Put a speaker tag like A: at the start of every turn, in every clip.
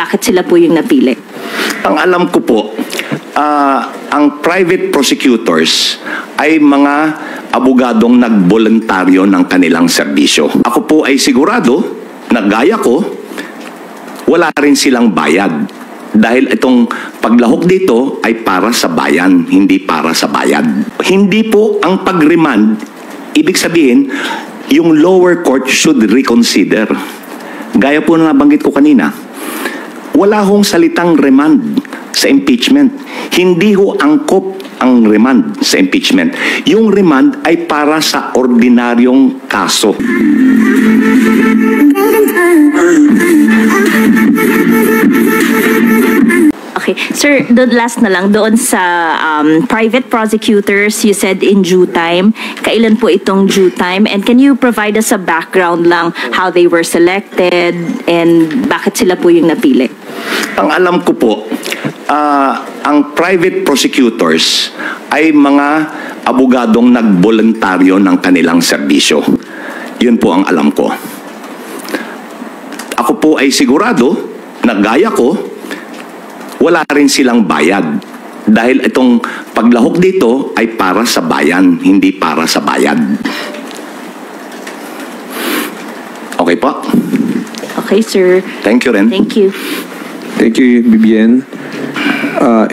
A: bakit sila po yung napili?
B: Ang alam ko po, ang private prosecutors ay mga abogadong nagboluntaryo ng kanilang serbisyo. Ako po ay sigurado na gaya ko, wala rin silang bayad. Dahil itong paglahok dito ay para sa bayan, hindi para sa bayad. Hindi po ang pag-remand, ibig sabihin, yung lower court should reconsider. Gaya po na nabanggit ko kanina, wala hong salitang remand sa impeachment. Hindi ho angkop ang remand sa impeachment. Yung remand ay para sa ordinaryong kaso.
A: Okay. Sir, the last na lang, doon sa private prosecutors, you said in due time. Kailan po itong due time? And can you provide us a background lang how they were selected and bakit sila po yung napili?
B: Ang alam ko po, ang private prosecutors ay mga abogadong nagboluntaryo ng kanilang serbisyo. Yun po ang alam ko. Ako po ay sigurado na gaya ko, wala rin silang bayad. Dahil itong paglahok dito ay para sa bayan, hindi para sa bayad. Okay po?
A: Okay, sir.
B: Thank you rin.
A: Thank you.
C: Thank you, Bibian.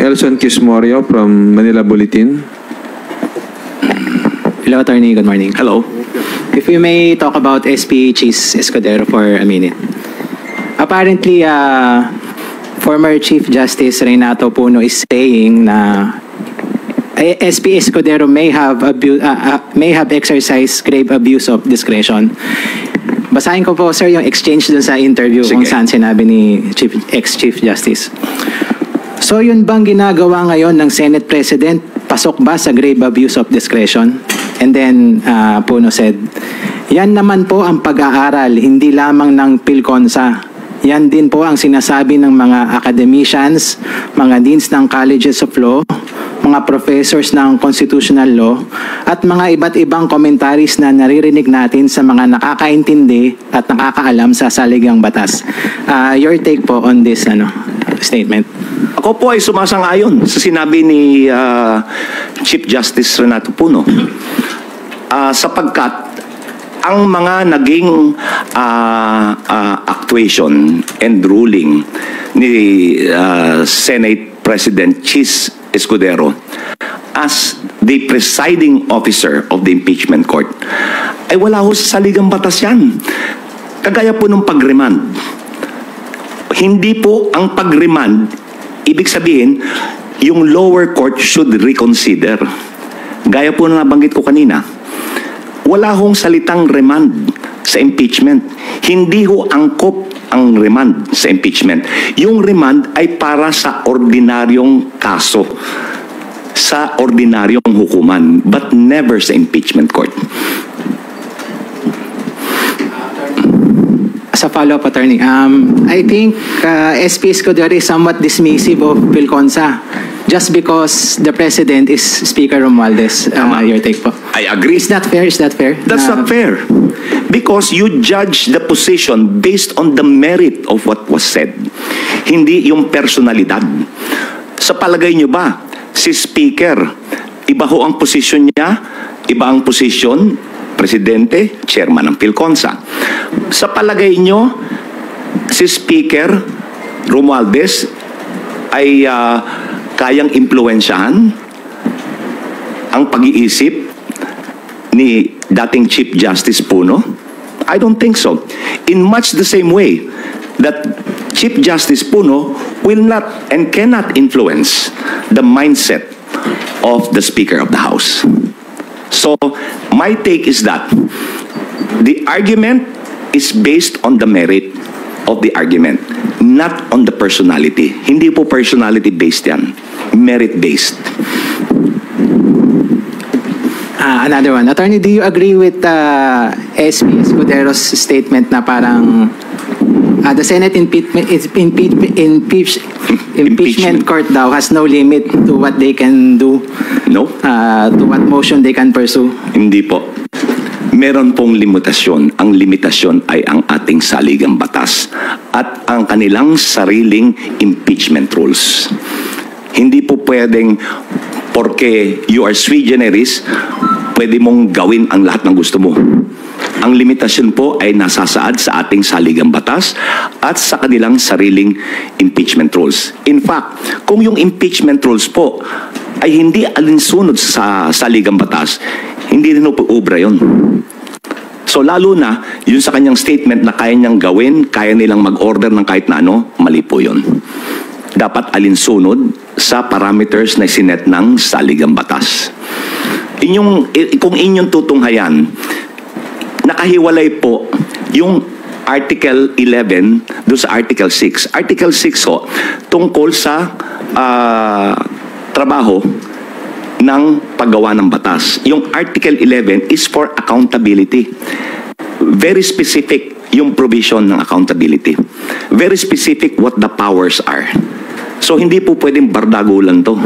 C: Elson Kismorio from Manila Bulletin.
D: Hello, Attorney. Good morning.
B: Hello.
D: If we may talk about SP Chis Escudero for a minute. Apparently, former Chief Justice Renato Puno is saying na SP Escudero may have exercised grave abuse of discretion. Basahin ko po, sir, yung exchange dun sa interview.
B: Sige.
D: Kung saan sinabi ni ex-Chief Justice. So yun bang ginagawa ngayon ng Senate President? Pasok ba sa grave abuse of discretion? And then Puno said, yan naman po ang pag-aaral, hindi lamang ng PhilConsa. Yan din po ang sinasabi ng mga academicians, mga deans ng colleges of law, mga professors ng constitutional law, at mga iba't ibang commentaries na naririnig natin sa mga nakakaintindi at nakakaalam sa saligang batas. Your take po on this statement?
B: Ako po ay sumasang-ayon sa sinabi ni Chief Justice Renato Puno. Sapagkat ang mga naging actuation and ruling ni Senate President Chis Escudero as the presiding officer of the impeachment court ay wala ho sa saligang batas yan. Kagaya po ng pag-remand. Hindi po ang pag-remand, ibig sabihin, yung lower court should reconsider. Gaya po na nabanggit ko kanina, wala hong salitang remand sa impeachment. Hindi ho angkop ang remand sa impeachment. Yung remand ay para sa ordinaryong kaso, sa ordinaryong hukuman, but never sa impeachment court.
D: As a follow-up, Attorney, I think SP Escudero is somewhat dismissive of PhilConsa just because the President is Speaker Romualdez. Your take po.
B: I agree.
D: Is that fair? Is that fair?
B: That's not fair. Because you judge the position based on the merit of what was said. Hindi yung personalidad. Sa palagay nyo ba, si Speaker, iba ho ang posisyon niya, iba ang posisyon, Presidente, Chairman ng PhilConsa. Sa palagay nyo, si Speaker Romualdez ay kayang impluwensyahan ang pag-iisip ni dating Chief Justice Puno? I don't think so. In much the same way that Chief Justice Puno will not and cannot influence the mindset of the Speaker of the House. So, my take is that the argument is based on the merit of the argument, not on the personality. Hindi po personality-based yan. Merit-based.
D: Another one. Attorney, do you agree with SP Escudero's statement na parang the Senate impeachment court daw has no limit to what they can do?
B: No?
D: To what motion they can pursue?
B: Hindi po. meron pong limitasyon. Ang limitasyon ay ang ating saligang batas at ang kanilang sariling impeachment rules. Hindi po pwedeng porque you are sui generis, pwede mong gawin ang lahat ng gusto mo. Ang limitasyon po ay nasasaad sa ating saligang batas at sa kanilang sariling impeachment rules. In fact, kung yung impeachment rules po ay hindi alinsunod sa saligang batas, hindi rin po obra yun. So lalo na, yun sa kanyang statement na kaya niyang gawin, kaya nilang mag-order ng kahit na ano, mali po yun. Dapat alinsunod sa parameters na sinet ng saligang batas. Kung inyong tutunghayan, nakahiwalay po yung Article 11 doon sa Article 6. Article 6 ho, tungkol sa trabaho ng paggawa ng batas. Yung Article 11 is for accountability. Very specific yung provision ng accountability. Very specific what the powers are. So hindi po pwedeng bardagulan to.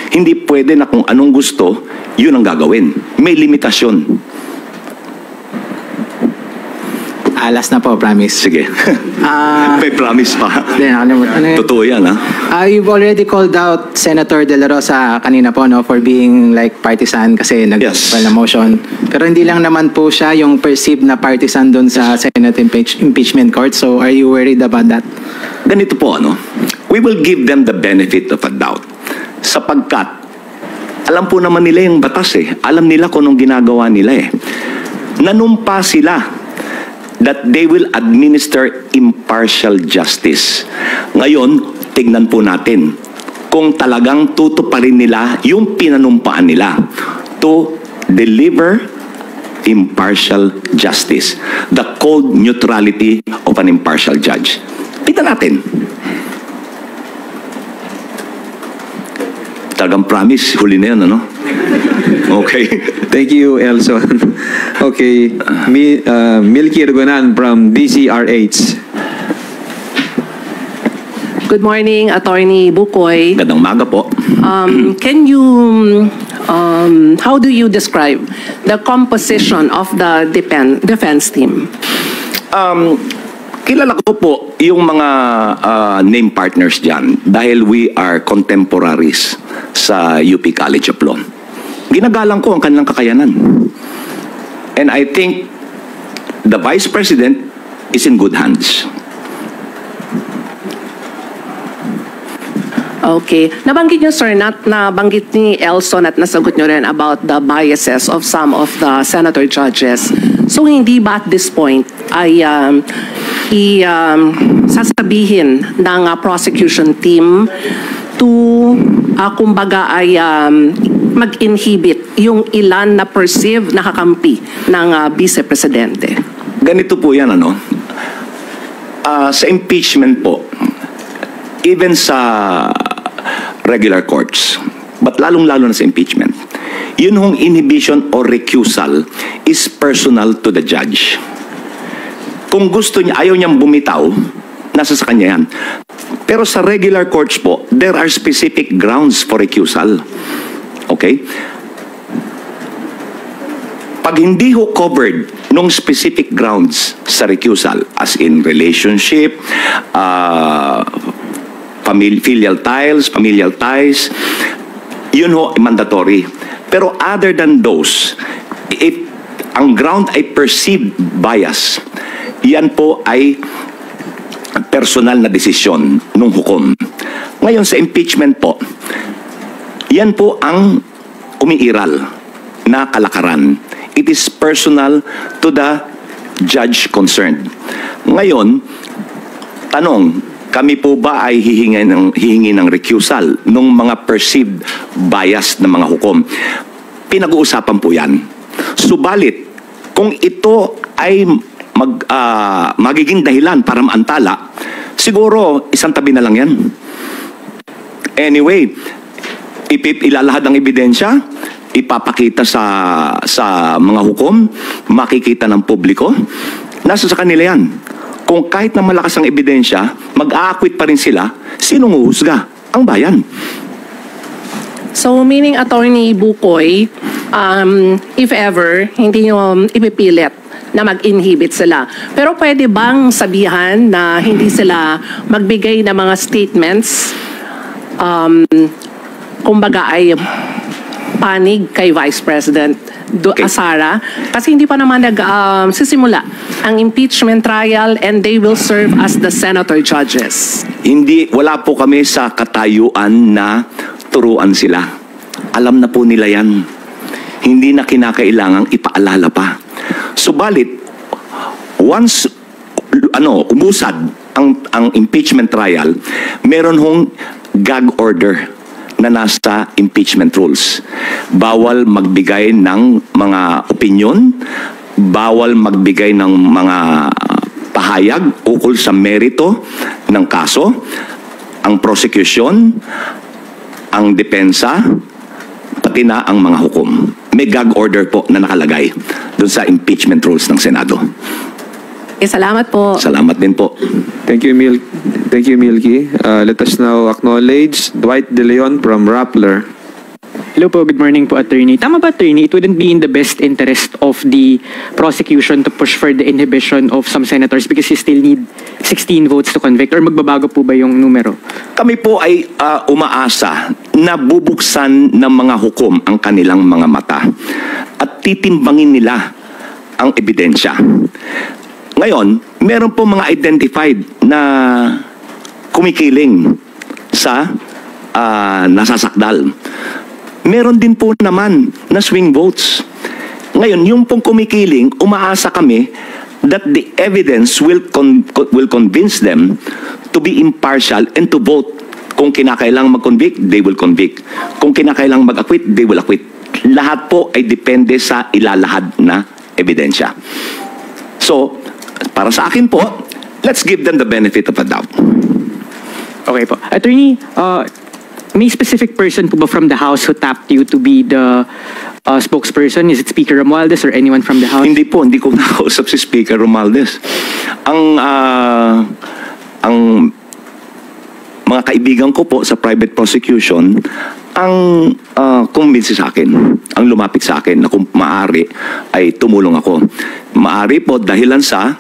B: Hindi pwede na kung anong gusto, yun ang gagawin. May limitasyon.
D: Last na po, promise.
B: Sige. May promise pa. Totoo yan, ha?
D: You've already called out Senator De La Rosa kanina po, no, for being like partisan kasi nag-file na motion. Pero hindi lang naman po siya yung perceived na partisan doon sa Senate impeachment court. So are you worried about that?
B: Ganito po, ano? We will give them the benefit of a doubt. Sapagkat, alam po naman nila yung batas eh. Alam nila kung anong ginagawa nila eh. Nanumpa sila that they will administer impartial justice. Ngayon, tignan po natin kung talagang tutuparin nila yung pinanumpaan nila to deliver impartial justice. The cold neutrality of an impartial judge. Tignan natin. Talagang promise, huli na yan, ano? Okay.
C: Thank you, Elson. Okay, Milky Ergonan from DCRH.
E: Good morning, Attorney Bukoy.
B: Gandang umaga po.
E: Can you, how do you describe the composition of the defense team?
B: Kilala ko po yung mga name partners dyan dahil we are contemporaries sa UP College of Law. Ginagalang ko ang kanilang kakayanan. And I think the Vice President is in good hands.
E: Okay. Nabanggit niyo, sir, nabanggit ni Elson at nasagot niyo rin about the biases of some of the senator judges. So hindi ba at this point ay sasabihin ng prosecution team to kumbaga ay mag-inhibit yung ilan na perceived na kakampi ng Vice Presidente?
B: Ganito po yan, ano? Sa impeachment po, even sa regular courts, but lalong-lalo na sa impeachment, yun hong inhibition or recusal is personal to the judge. Kung gusto niya, ayaw niyang bumitaw, nasa sa kanya yan. Pero sa regular courts po, there are specific grounds for recusal. Okay? Pag hindi ho covered nung specific grounds sa recusal, as in relationship, familial ties, yun ho, mandatory. Pero other than those, if ang ground ay perceived bias, yan po ay personal na desisyon nung hukom. Ngayon sa impeachment po, yan po ang umiiral na kalakaran. It is personal to the judge concerned. Ngayon, tanong, kami po ba ay hihingi ng recusal nung mga perceived bias ng mga hukom? Pinag-uusapan po yan. Subalit, kung ito ay magiging dahilan para maantala, siguro isang tabi na lang yan. Anyway, ilalahad ang ebidensya, ipapakita sa mga hukom, makikita ng publiko, nasa sa kanila yan. Kung kahit na malakas ang ebidensya, mag-aakwit pa rin sila, sinong huhusga? Ang bayan.
E: So meaning, Attorney Bukoy, if ever, hindi nyo ipipilit na mag-inhibit sila. Pero pwede bang sabihan na hindi sila magbigay ng mga statements, kumbaga ay panig kay Vice President Sara? Kasi hindi pa naman sisimula ang impeachment trial and they will serve as the senator judges.
B: Wala po kami sa katayuan na turuan sila. Alam na po nila yan. Hindi na kinakailangang ipaalala pa. Subalit, once umusad ang impeachment trial, meron hong gag order na nasa impeachment rules. Bawal magbigay ng mga opinion, bawal magbigay ng mga pahayag ukol sa merito ng kaso, ang prosecution, ang depensa, pati na ang mga hukom. May gag order po na nakalagay doon sa impeachment rules ng Senado.
E: Salamat po.
B: Salamat din po.
C: Thank you, Milky. Let us now acknowledge Dwight De Leon from Rappler.
F: Hello po, good morning po, Attorney. Tama ba, Attorney, it wouldn't be in the best interest of the prosecution to push for the inhibition of some senators because you still need 16 votes to convict, or magbabago po ba yung numero?
B: Kami po ay umaasa na bubuksan ng mga hukom ang kanilang mga mata at titimbangin nila ang ebidensya. Ngayon, meron po mga identified na kumikiling sa nasasakdal. Meron din po naman na swing votes. Ngayon, yung pong kumikiling, umaasa kami that the evidence will convince them to be impartial and to vote. Kung kinakailangang mag-convict, they will convict. Kung kinakailangang mag-acquit, they will acquit. Lahat po ay depende sa ilalahad na ebidensya. So, para sa akin po, let's give them the benefit of a doubt.
F: Okay po. Attorney, may specific person po ba from the House who tapped you to be the spokesperson? Is it Speaker Romualdez or anyone from the House?
B: Hindi po, hindi ko nakausap si Speaker Romualdez. Ang mga kaibigan ko po sa private prosecution ang kumbinsi sa akin, ang lumapit sa akin na kung maaari ay tumulong ako. Maaari po dahilan sa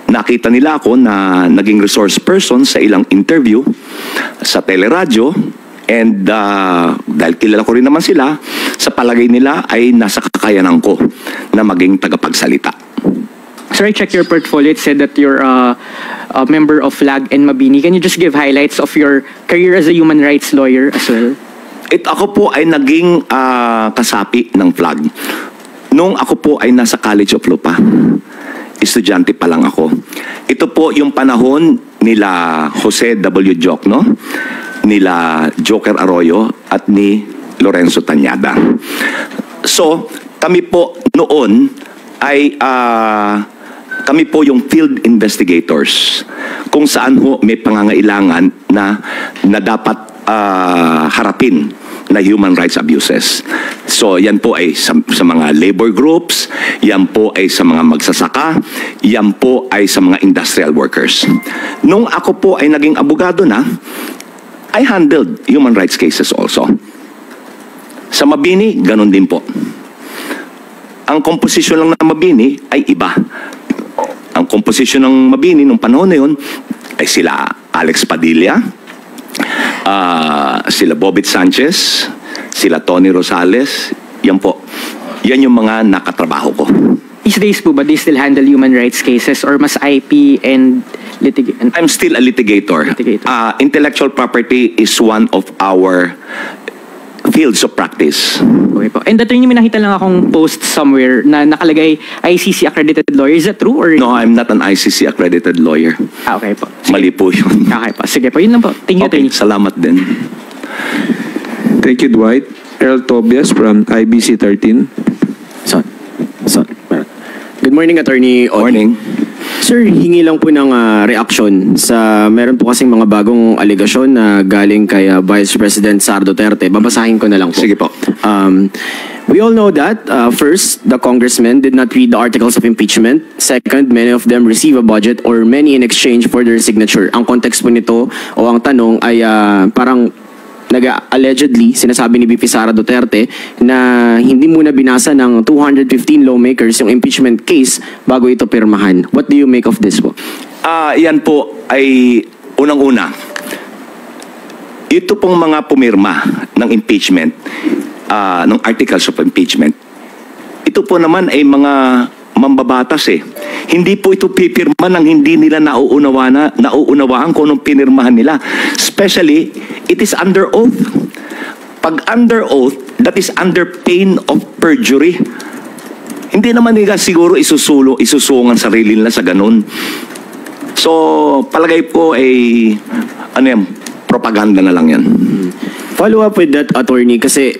B: nakita nila ako na naging resource person sa ilang interview sa teleradyo, and dahil kilala ko rin naman sila, sa palagay nila ay nasa kakayanan ko na maging tagapagsalita.
F: Sir, I checked your portfolio. It said that you're a member of FLAG and Mabini. Can you just give highlights of your career as a human rights lawyer as well?
B: Ako po ay naging kasapi ng FLAG. Nung ako po ay nasa College of Law pa. Estudyante pa lang ako. Ito po yung panahon nila Jose W. Jocno, nila Joker Arroyo, at ni Lorenzo Tañada. So, kami po noon ay kami po yung field investigators kung saan ho may pangangailangan na dapat harapin na human rights abuses. So yan po ay sa mga labor groups, yan po ay sa mga magsasaka, yan po ay sa mga industrial workers. Nung ako po ay naging abogado na, I handled human rights cases also. Sa Mabini, ganun din po. Ang komposisyon lang ng Mabini ay iba. Ang komposisyon ng Mabini nung panahon na yun ay sila Alex Padilla, sila Bobit Sanchez, sila Tony Rosales, yan po. Yan yung mga nakatrabaho ko.
F: These days po ba, they still handle human rights cases or mas IP and litigation?
B: I'm still a litigator. Intellectual property is one of our fields of practice.
F: Okay po. And attorney, may nakita lang akong post somewhere na nakalagay ICC accredited lawyer. Is that true? Or?
B: No, I'm not an ICC accredited lawyer.
F: Okay po. Sige.
B: Mali po yun.
F: Okay po. Sige po. Yun lang po. Thank you,
B: Okay,
F: attorney.
B: salamat din.
C: Thank you, Dwight. Earl Tobias from IBC 13.
G: Good morning, Attorney Odi.
B: Morning.
G: Sir, hingi lang po ng reaksyon sa meron po kasing mga bagong aligasyon na galing kay Vice President Sara Duterte. Babasahin ko na lang po.
B: Sige po.
G: We all know that, first, the congressmen did not read the articles of impeachment. Second, many of them receive a budget or many in exchange for their signature. Ang context po nito o ang tanong ay parang allegedly, sinasabi ni VP Sara Duterte na hindi muna binasa ng 215 lawmakers yung impeachment case bago ito pirmahan. What do you make of this po?
B: Yan po ay unang-una. Ito pong mga pumirma ng impeachment, ng articles of impeachment, ito po naman ay mga mambabatas eh. Hindi po ito pipirma nang hindi nila nauunawaan kung anong pinirmahan nila. Especially, it is under oath. Pag under oath, that is under pain of perjury. Hindi naman nila siguro isusungan sarili nila sa ganun. So, palagay po ay, propaganda na lang yan.
G: Follow up with that, attorney, kasi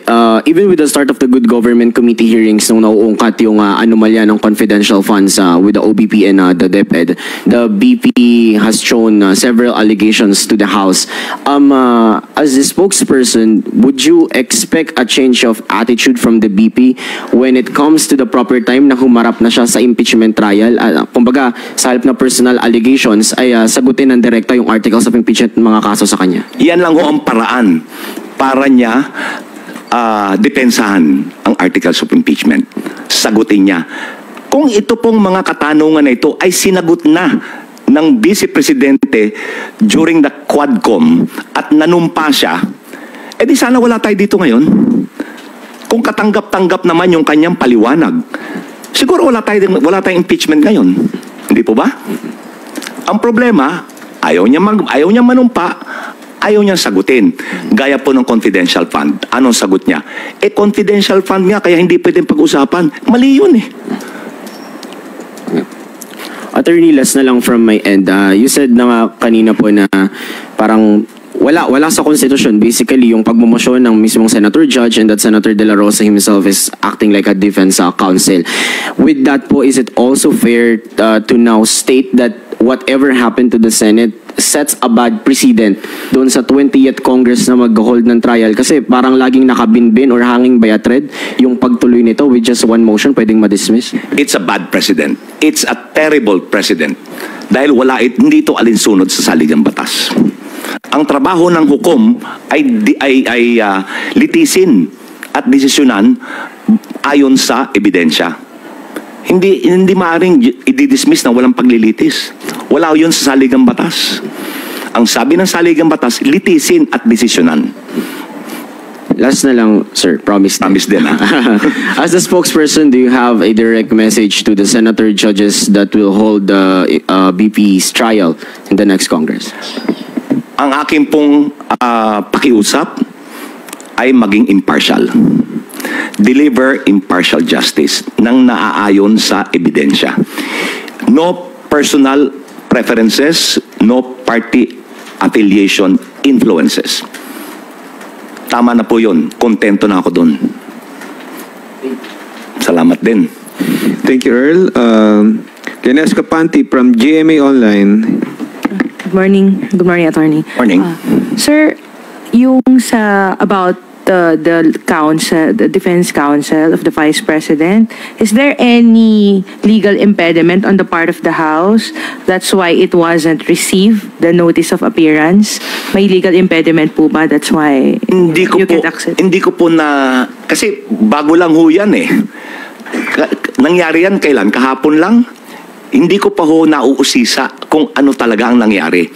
G: even with the start of the Good Government Committee hearings nung nauungkat yung anomalya ng confidential funds with the OBP and the DepEd, the BP has shown several allegations to the House. As a spokesperson, would you expect a change of attitude from the BP when it comes to the proper time na humarap na siya sa impeachment trial? Kumbaga, sa halip na personal allegations, ay sagutin ng direkta yung articles of impeachment ng mga kaso sa kanya?
B: Yan lang ho ang paraan para niya depensahan ang articles of impeachment. Sagutin niya. Kung ito pong mga katanungan na ito ay sinagot na ng Vice Presidente during the Quadcom at nanumpa siya, edi sana wala tayo dito ngayon. Kung katanggap-tanggap naman yung kanyang paliwanag, siguro wala tayong impeachment ngayon. Hindi po ba? Ang problema, ayaw niya manumpa, ayaw niyang sagutin. Gaya po ng confidential fund. Anong sagot niya? Confidential fund nga, kaya hindi pwedeng pag-usapan. Mali yun eh.
G: Attorney, last na lang from my end. You said na nga kanina po na parang wala sa konstitusyon. Basically, yung pagmumosyon ng mismong Senator Judge and that Senator De La Rosa himself is acting like a defense counsel. With that po, is it also fair to now state that whatever happened to the Senate sets a bad precedent doon sa 20th Congress na mag-hold ng trial? Kasi parang laging nakabinbin or hanging by a thread yung pagtuloy nito with just one motion pwedeng ma-dismiss.
B: It's a bad precedent. It's a terrible precedent. Dahil hindi ito alinsunod sa saligang batas. Ang trabaho ng hukom ay litisin at desisyonan ayon sa ebidensya. Hindi maaaring i-dismiss na walang paglilitis. Wala yun sa saligang batas. Ang sabi ng saligang batas, litisin at desisyonan.
G: Last na lang, sir. Promise
B: din.
G: As the spokesperson, do you have a direct message to the senator judges that will hold the BP's trial in the next Congress?
B: Ang aking pong pakiusap ay maging impartial. Deliver impartial justice nang naaayon sa ebidensya. No personal preferences, no party affiliation influences. Tama na po yun. Kontento na ako dun. Salamat din.
C: Thank you, Earl. Ganes Capanti from GMA Online.
H: Good morning. Good morning, Attorney.
B: Morning.
H: Sir, yung about the counsel, the defense counsel of the Vice President, is there any legal impediment on the part of the House? That's why it wasn't received, the notice of appearance. May legal impediment po ba? That's why you can't access?
B: Hindi ko po na, kasi bago lang ho yan eh. Nangyari yan kailan? Kahapon lang? Hindi ko pa ho nauusisa kung ano talaga ang nangyari.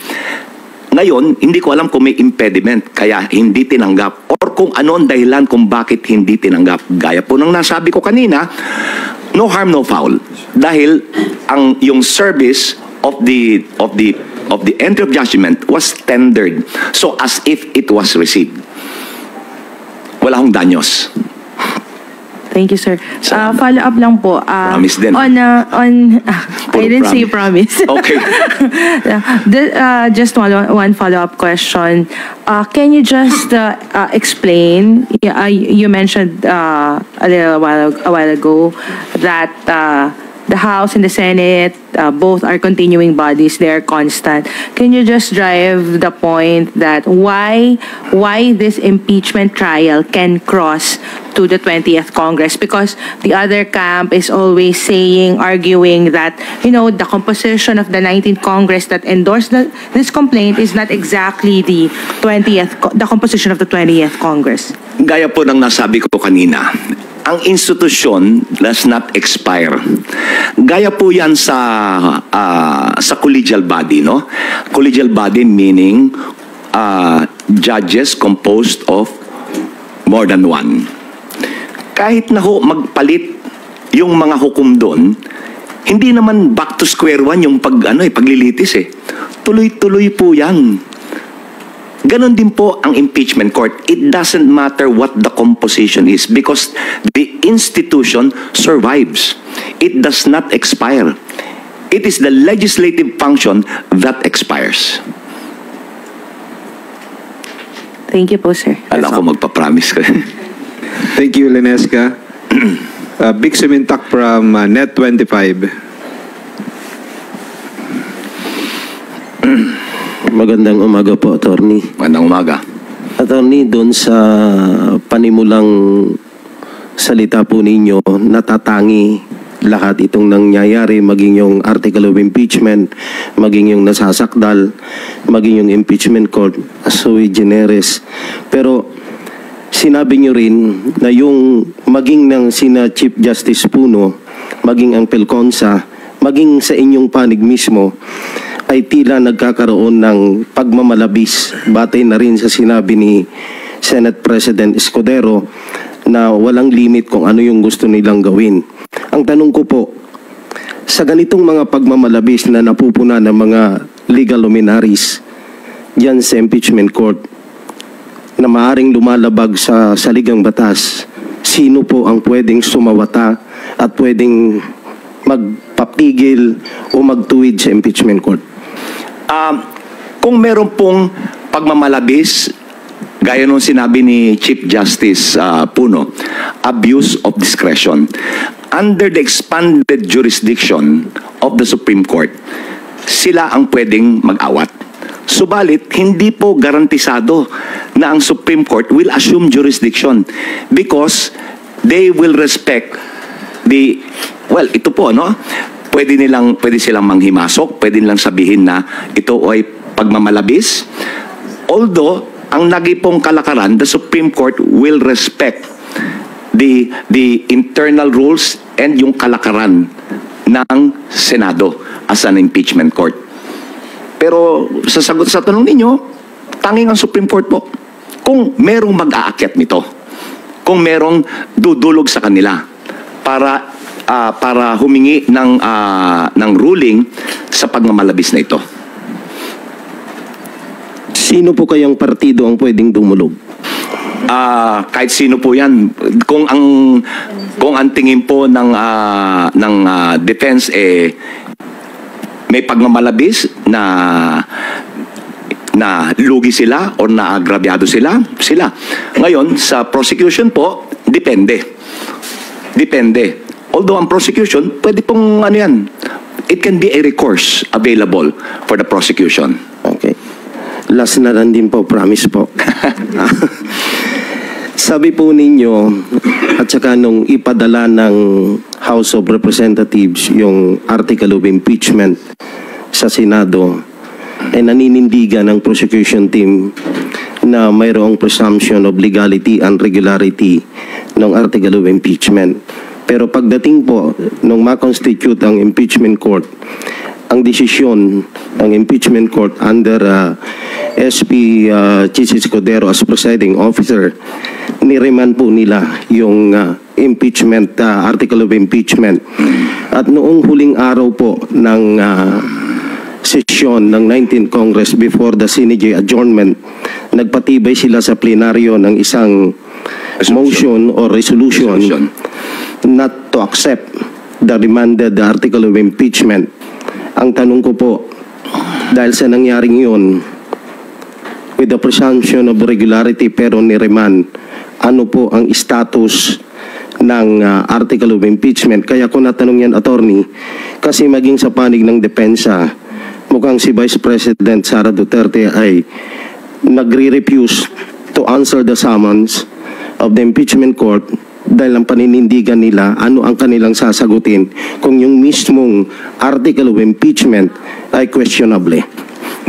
B: Ngayon, hindi ko alam kung may impediment kaya hindi tinanggap or kung ano ang dahilan kung bakit hindi tinanggap. Gaya po ng nasabi ko kanina, no harm, no foul. Dahil yung service of the entry of judgment was tendered. So as if it was received. Wala hong danyos.
H: Thank you, sir. Follow up lang po.
B: Promise din.
H: I didn't say promise.
B: Okay.
H: Just one follow-up question. Can you just explain? You mentioned a while ago that the House and the Senate, both are continuing bodies, they're constant. Can you just drive the point that why this impeachment trial can cross to the 20th Congress? Because the other camp is always arguing that, the composition of the 19th Congress that endorsed this complaint is not exactly the composition of the 20th Congress.
B: Gaya po ng nasabi ko kanina, ang institusyon does not expire. Gaya po yan sa collegial body, no? Collegial body meaning judges composed of more than one. Kahit na ho magpalit yung mga hukom doon, hindi naman back to square one yung paglilitis eh. Tuloy-tuloy po yan. Ganon din po ang impeachment court. It doesn't matter what the composition is because the institution survives. It does not expire. It is the legislative function that expires.
H: Thank you po, sir.
B: Alam ko magpa-promise ka.
C: Thank you, Lenesca. Big Sumintak from Net25.
I: Magandang umaga po, Attorney.
B: Magandang umaga.
I: Attorney, doon sa panimulang salita po ninyo, natatangi lahat itong nangyayari, maging yung article of impeachment, maging yung nasasakdal, maging yung impeachment court, sui generis. Pero sinabi nyo rin na yung maging ng sina Chief Justice Puno, maging ang Pelconsa, maging sa inyong panig mismo, ay tila nagkakaroon ng pagmamalabis batay na rin sa sinabi ni Senate President Escudero na walang limit kung ano yung gusto nilang gawin. Ang tanong ko po, sa ganitong mga pagmamalabis na napupuna ng mga legal luminaries diyan sa impeachment court na maaring lumalabag sa saligang batas, sino po ang pwedeng sumawata at pwedeng magpapigil o magtuwid sa impeachment court?
B: Kung meron pong pagmamalabis, gaya nung sinabi ni Chief Justice Puno, abuse of discretion. Under the expanded jurisdiction of the Supreme Court, sila ang pwedeng mag-awat. Subalit, hindi po garantisado na ang Supreme Court will assume jurisdiction because they will respect ito po, no? Pwede silang manghimasok, pwede nilang sabihin na ito ay pagmamalabis. Although, ang nagipong kalakaran, the Supreme Court will respect the internal rules and yung kalakaran ng Senado as an impeachment court. Pero sa sagot sa tanong ninyo, tanging ang Supreme Court po. Kung merong mag-aakyat nito, kung merong dudulog sa kanila para humingi ng ruling sa pagmamalabis na ito.
I: Sino po kayang partido ang pwedeng dumulog?
B: Kahit sino po yan. Kung ang tingin po ng defense may pagmamalabis na lugi sila o na agrabyado sila. Ngayon, sa prosecution po, depende. Although ang prosecution, pwede pong it can be a recourse available for the prosecution.
I: Okay. Last na lang din po, promise po. Sabi po ninyo, at saka nung ipadala ng House of Representatives yung article of impeachment sa Senado, ay naninindigan ng prosecution team na mayroong presumption of legality and regularity ng article of impeachment. Pero pagdating po nung ma-constitute ang impeachment court, ang desisyon ng impeachment court under SP Chief Escudero as presiding officer, niremand po nila yung impeachment, article of impeachment. At noong huling araw po ng sesyon ng 19th Congress before the CNJ adjournment, nagpatibay sila sa plenaryo ng isang motion or resolution not to accept the remanded article of impeachment. Ang tanong ko po, dahil sa nangyaring yun, with the presumption of regularity pero ni-remand, ano po ang status ng article of impeachment? Kaya ko natanong yan, attorney, kasi maging sa panig ng depensa, mukhang si Vice President Sara Duterte ay nagre-refuse to answer the summons of the impeachment court dahil ang paninindigan nila, ano ang kanilang sasagutin kung yung mismong article of impeachment ay questionable.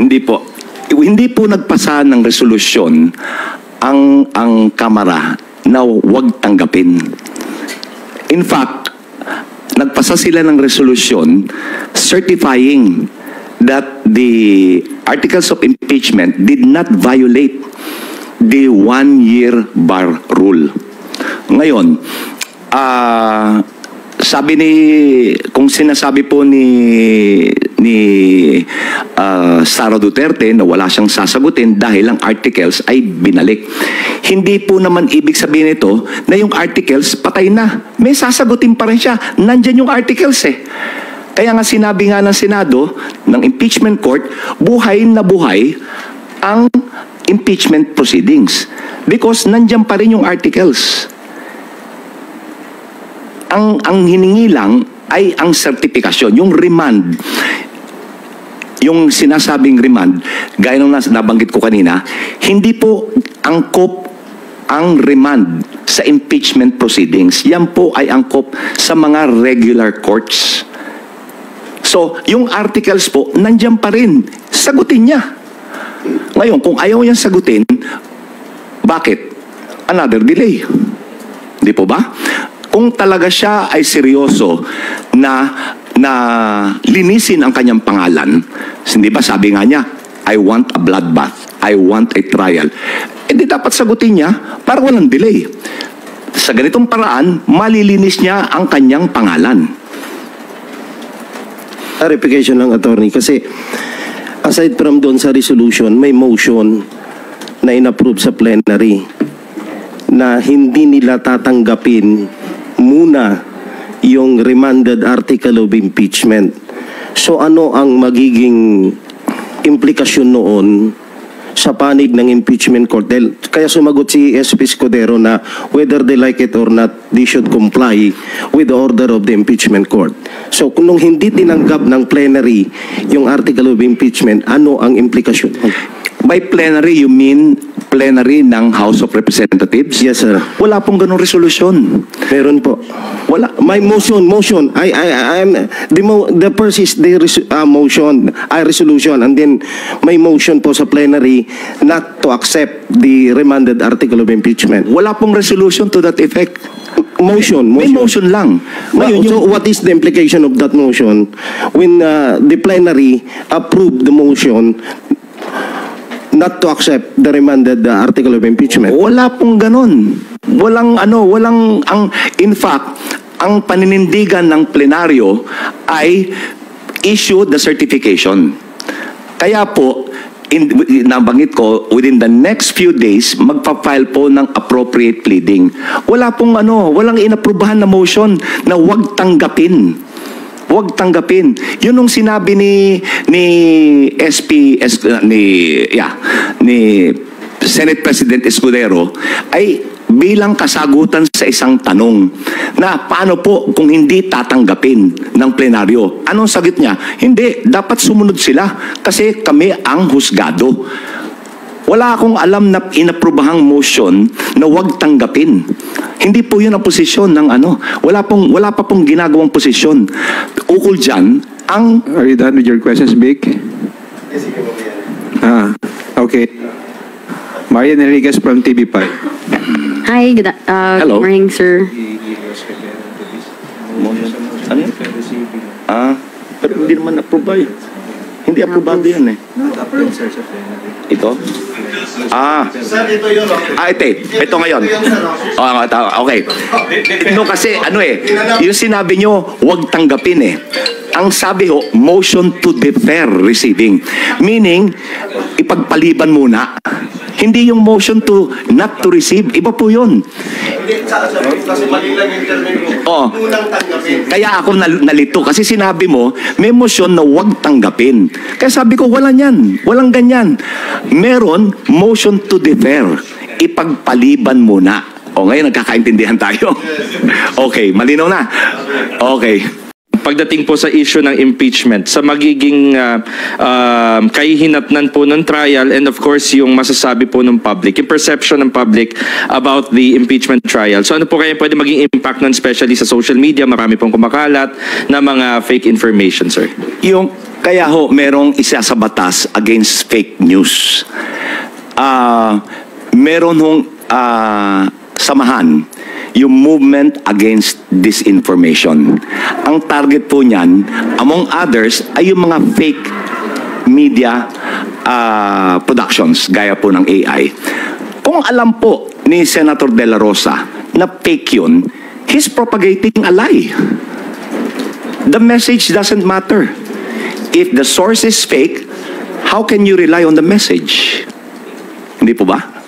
B: Hindi po. Hindi po nagpasa ng resolusyon ang Kamara na huwag tanggapin. In fact, nagpasa sila ng resolusyon certifying that the articles of impeachment did not violate the 1-year bar rule. Ngayon, sabi kung sinasabi po ni Sara Duterte na wala siyang sasagutin dahil ang articles ay binalik. Hindi po naman ibig sabihin nito na yung articles patay na. May sasagutin pa rin siya. Nandyan yung articles eh. Kaya nga sinabi nga ng Senado, ng impeachment court, buhay na buhay ang impeachment proceedings. Because nandyan pa rin yung articles. Ang hiningi lang ay ang certification, yung remand. Yung sinasabing remand, gaya nung nabanggit ko kanina, hindi po angkop ang remand sa impeachment proceedings. Yan po ay angkop sa mga regular courts. So, yung articles po, nandyan pa rin. Sagutin niya. Ngayon, kung ayaw niyang sagutin, bakit? Another delay. Di po ba? Kung talaga siya ay seryoso na linisin ang kanyang pangalan, hindi ba sabi nga niya, I want a bloodbath, I want a trial. Hindi dapat sagutin niya para walang delay. Sa ganitong paraan, malilinis niya ang kanyang pangalan.
I: Clarification ng attorney kasi aside from doon sa resolution, may motion na inapprove sa plenary na hindi nila tatanggapin muna yung remanded article of impeachment. So ano ang magiging implikasyon noon sa panig ng impeachment court? Kaya sumagot si SP Escudero na whether they like it or not, they should comply with the order of the impeachment court. So kung hindi tinanggap ng plenary yung article of impeachment, ano ang implikasyon?
B: By plenary, you mean plenary ng House of Representatives?
I: Yes, sir.
B: Wala pong ganong resolusyon.
I: Meron po.
B: Wala.
I: My motion. The first is the resolution, and then may motion po sa plenary not to accept the remanded article of impeachment.
B: Wala pong resolution to that effect.
I: Motion.
B: May motion lang.
I: Ngayon, so what is the implication of that motion when the plenary approved the motion not to accept the remanded article of impeachment?
B: Wala pong ganon. In fact, ang paninindigan ng plenaryo ay issue the certification. Kaya po, nabanggit ko, within the next few days, magpa-file po ng appropriate pleading. Walang inaprubahan na motion na huwag tanggapin. Huwag tanggapin. Yun nung sinabi ni Senate President Escudero ay bilang kasagutan sa isang tanong na paano po kung hindi tatanggapin ng plenaryo. Anong sagot niya? Hindi, dapat sumunod sila kasi kami ang husgado. Wala akong alam na inaprubahang motion na huwag tanggapin. Hindi po yun ang posisyon ng wala pa pong ginagawang posisyon. Ukol dyan,
C: Are you done with your questions, Vic? Okay. Marian Enriquez from TV5.
J: Hi,
B: Hello.
J: good morning, sir.
B: Ano yun? Pero hindi naman approve eh. Hindi aprobado yan eh. Ito? Ito ngayon. Okay. No, kasi yung sinabi nyo, huwag tanggapin eh. Ang sabi ho, motion to defer receiving. Meaning, ipagpaliban muna. Hindi yung motion to not to receive. Iba po yun.
I: Kasi mali lang yung termino. Unang tanggapin.
B: Kaya ako nalito kasi sinabi mo, may motion na huwag tanggapin. Kaya sabi ko, wala yan. Walang ganyan. Meron motion to defer. Ipagpaliban muna. Ngayon nagkakaintindihan tayo. Okay, malinaw na. Okay.
K: pagdating po sa issue ng impeachment, sa magiging kahihinatnan po ng trial and of course yung masasabi po ng public, yung perception ng public about the impeachment trial. So ano po kaya pwede maging impact nun, especially sa social media, marami pong kumakalat na mga fake information, sir?
B: Kaya merong isa sa batas against fake news. Meron samahan yung movement against disinformation. Ang target po niyan, among others, ay yung mga fake media productions, gaya po ng AI. Kung alam po ni Senator De La Rosa na fake yun, he's propagating a lie. The message doesn't matter. If the source is fake, how can you rely on the message? Hindi po ba?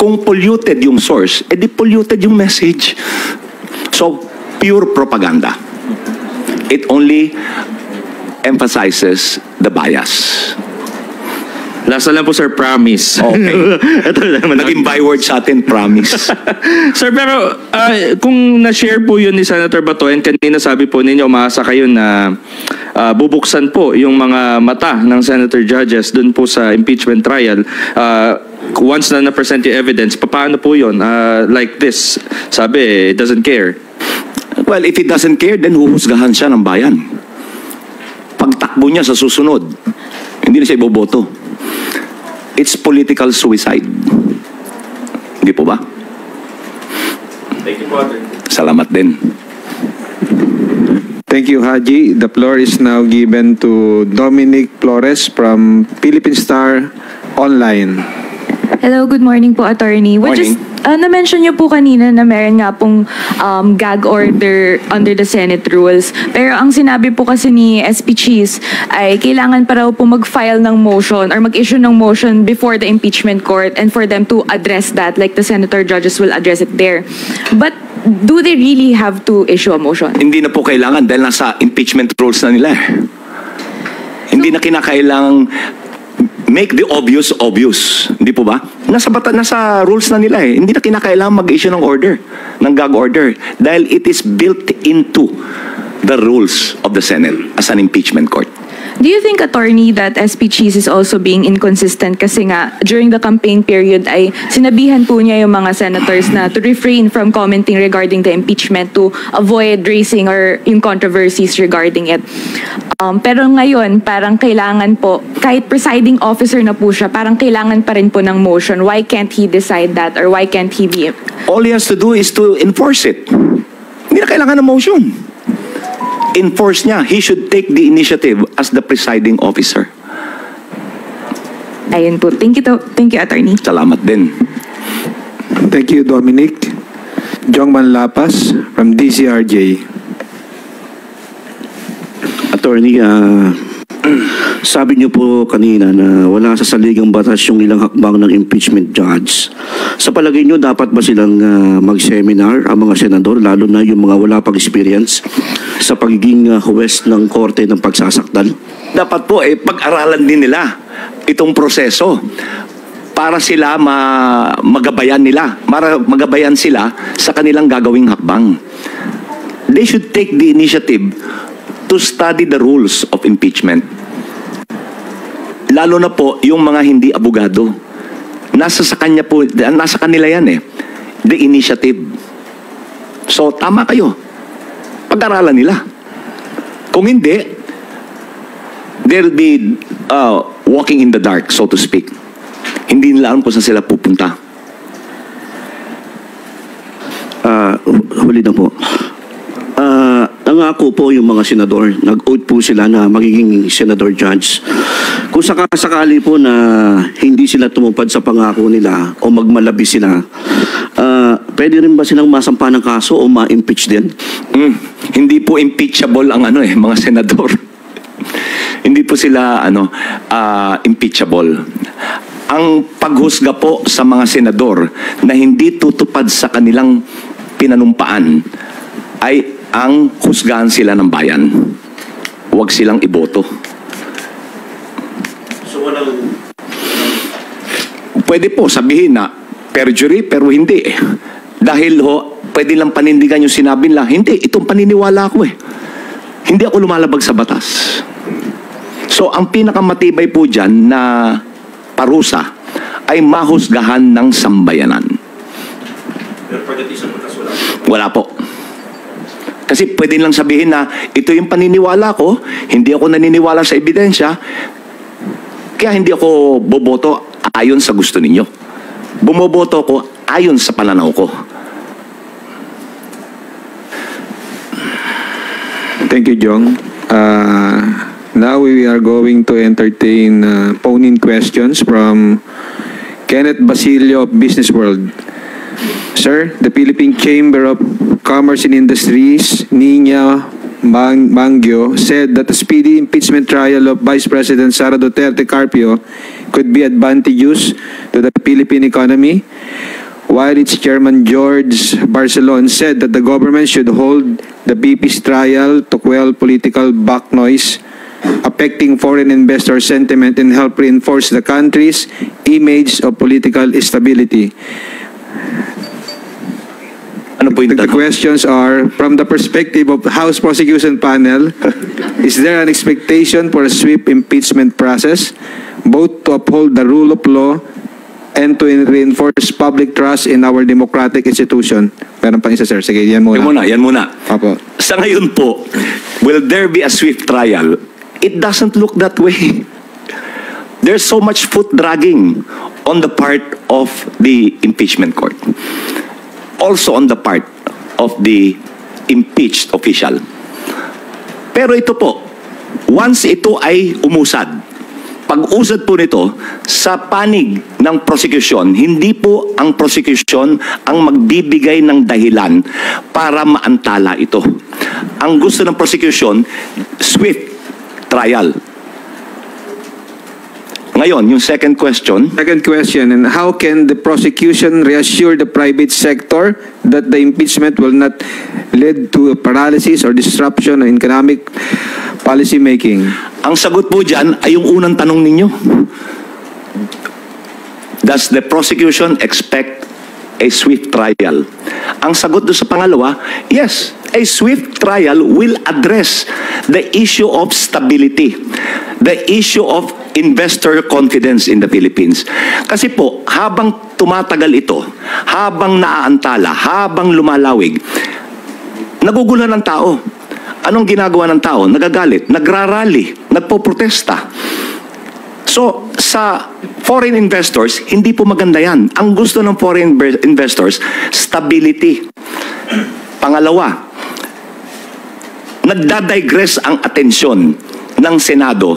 B: Kung polluted yung source, edi polluted yung message. So, pure propaganda. It only emphasizes the bias.
K: Last na lang po, sir, promise.
B: Okay. Naging byword sa atin, promise.
K: Sir, pero kung na-share po yun ni Senator Bato, and kanina sabi po ninyo, umaasa kayo na bubuksan po yung mga mata ng senator judges dun po sa impeachment trial. Once na na-present yung evidence, paano po yun? Like this, sabi, it doesn't care.
B: Well, if it doesn't care, then huhusgahan siya ng bayan. Pagtakbo niya sa susunod, hindi na siya iboboto. It's political suicide. Hindi po ba?
K: Thank you, Father.
B: Salamat din.
C: Thank you, Haji. The floor is now given to Dominic Flores from Philippine Star Online.
L: Hello, good morning po, Attorney.
B: Morning.
L: Na-mention niyo po kanina na meron nga pong gag order under the Senate rules. Pero ang sinabi po kasi ni SP Cheese ay kailangan pa raw po mag-file ng motion or mag-issue ng motion before the impeachment court and for them to address that, like the senator judges will address it there. But do they really have to issue a motion?
B: Hindi na po kailangan dahil nasa impeachment rules na nila. Hindi na kinakailangang make the obvious obvious. Hindi po ba? Nasa rules na nila eh. Hindi na kinakailangan mag-issue ng order, ng gag order. Dahil it is built into the rules of the Senate as an impeachment court.
L: Do you think, Attorney, that SP Cheese is also being inconsistent kasi nga during the campaign period ay sinabihan po niya yung mga senators na to refrain from commenting regarding the impeachment to avoid raising or yung controversies regarding it. Pero ngayon, parang kailangan po, kahit presiding officer na po siya, parang kailangan pa rin po ng motion. Why can't he decide that or why can't he be...
B: All he has to do is to enforce it. Hindi na kailangan ng motion. Enforce niya. He should take the initiative as the presiding officer.
L: Ayun po. Thank you, Attorney.
B: Salamat din.
C: Thank you, Dominic. Jongman Lapas from DCRJ.
M: Attorney, sabi niyo po kanina na wala sa saligang batas yung ilang hakbang ng impeachment judge. Sa palagay niyo, dapat ba silang mag-seminar ang mga senador, lalo na yung mga wala pang experience sa pagiging huwes ng korte ng pagsasakdal?
B: Dapat po pag-aralan din nila itong proseso para sila magabayan sila sa kanilang gagawing hakbang. They should take the initiative to study the rules of impeachment. Lalo na po yung mga hindi abogado. Nasa kanila yan the initiative. So tama kayo. Pag-aralan nila. Kung hindi, they'll be walking in the dark, so to speak. Hindi nila alam kung saan sila pupunta.
M: Huli na po. Nangako po yung mga senador, nag-oath po sila na magiging senador judge. Kung sakasakali po na hindi sila tumupad sa pangako nila o magmalabi sila, pwede rin ba silang masampa ng kaso o ma-impeach din?
B: Hindi po impeachable ang mga senador. Hindi po sila impeachable. Ang paghusga po sa mga senador na hindi tutupad sa kanilang pinanumpaan ay ang husgahan sila ng bayan. Huwag silang iboto.
M: So walang...
B: Pwede po sabihin na perjury pero hindi Dahil pwede lang panindigan yung sinabi nila. Hindi, itong paniniwala ko Hindi ako lumalabag sa batas. So, ang pinakamatibay po dyan na parusa ay mahusgahan ng sambayanan. Wala po. Kasi pwede lang sabihin na ito yung paniniwala ko, hindi ako naniniwala sa ebidensya, kaya hindi ako boboto ayon sa gusto ninyo. Bumoboto ko ayon sa pananaw ko.
C: Thank you, Jong. Now we are going to entertain phone-in questions from Kenneth Basilio of Business World. Sir, the Philippine Chamber of Commerce and Industries, Nina Mangyo, said that the speedy impeachment trial of Vice President Sara Duterte Carpio could be advantageous to the Philippine economy, while its chairman George Barcelon said that the government should hold the VP's trial to quell political back noise affecting foreign investor sentiment and help reinforce the country's image of political stability. The questions are, from the perspective of House Prosecution Panel, is there an expectation for a swift impeachment process, both to uphold the rule of law and to reinforce public trust in our democratic institution? Meron pa isa, sir. Sige, yan muna.
B: Yan muna.
C: Apo.
B: Sa ngayon po, will there be a swift trial? It doesn't look that way. There's so much foot dragging on the part of the impeachment court. Also on the part of the impeached official. Pero ito po, once ito ay umusad, pag-usad po nito sa panig ng prosecution, hindi po ang prosecution ang magbibigay ng dahilan para maantala ito. Ang gusto ng prosecution, swift trial. Ngayon, yung second question.
C: Second question, and how can the prosecution reassure the private sector that the impeachment will not lead to paralysis or disruption in economic policy making?
B: Ang sagot po dyan ay yung unang tanong ninyo. Does the prosecution expect a swift trial? Ang sagot doon sa pangalawa, yes, a swift trial will address the issue of stability, the issue of investor confidence in the Philippines. Kasi po, habang tumatagal ito, habang naaantala, habang lumalawig, naguguluhan ng tao. Anong ginagawa ng tao? Nagagalit, nagrarally, nagpoprotesta. So, sa foreign investors, hindi po maganda yan. Ang gusto ng foreign investors, stability. Pangalawa, nagdadigress ang atensyon ng Senado.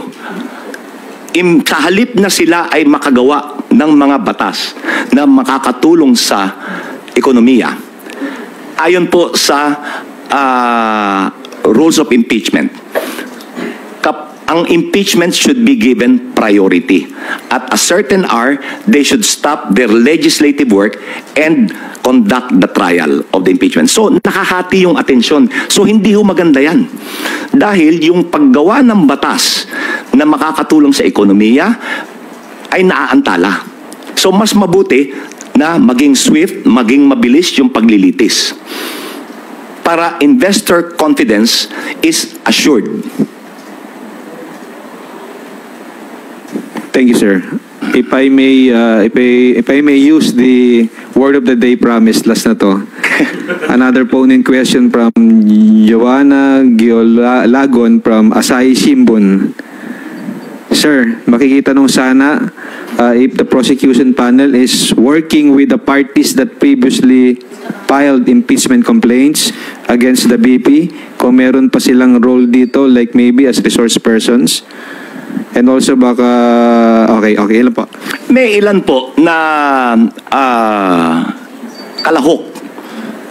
B: Sa halip na sila ay makagawa ng mga batas na makakatulong sa ekonomiya. Ayon po sa rules of impeachment, ang impeachment should be given priority. At a certain hour, they should stop their legislative work and conduct the trial of the impeachment. So, nakahati yung atensyon. So, hindi ho maganda yan. Dahil yung paggawa ng batas na makakatulong sa ekonomiya ay naaantala. So, mas mabuti na maging swift, maging mabilis yung paglilitis. Para investor confidence is assured.
C: Thank you, sir. If I may use the word of the day promised last na to. Another phone-in question from Joanna Giolagon from Asahi Shimbun. Sir, makikita nung sana if the prosecution panel is working with the parties that previously filed impeachment complaints against the BP, kung meron pa silang role dito, like maybe as resource persons. And also baka, okay, ilan po?
B: May ilan po na kalahok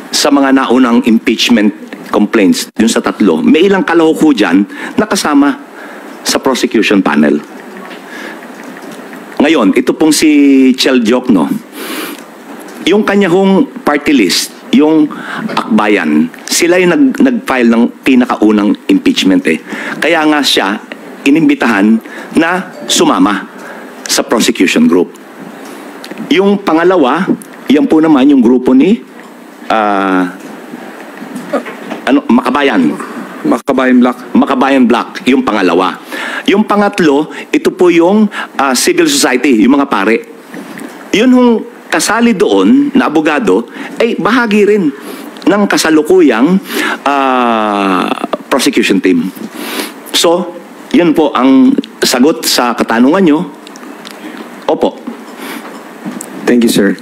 B: sa mga naunang impeachment complaints, dun sa tatlo. May ilang kalahok ho dyan na kasama sa prosecution panel. Ngayon, ito pong si Chel Diokno, yung kanya hong party list, yung Akbayan, sila yung nag-file ng pinakaunang impeachment eh. Kaya nga siya, inimbitahan na sumama sa prosecution group. Yung pangalawa, yan po naman yung grupo ni Makabayan.
C: Makabayan Black.
B: Makabayan Black, yung pangalawa. Yung pangatlo, ito po yung civil society, yung mga pare. Yun hong kasali doon na abogado, ay bahagi rin ng kasalukuyang prosecution team. So, yun po ang sagot sa katanungan nyo. Opo.
C: Thank you, sir.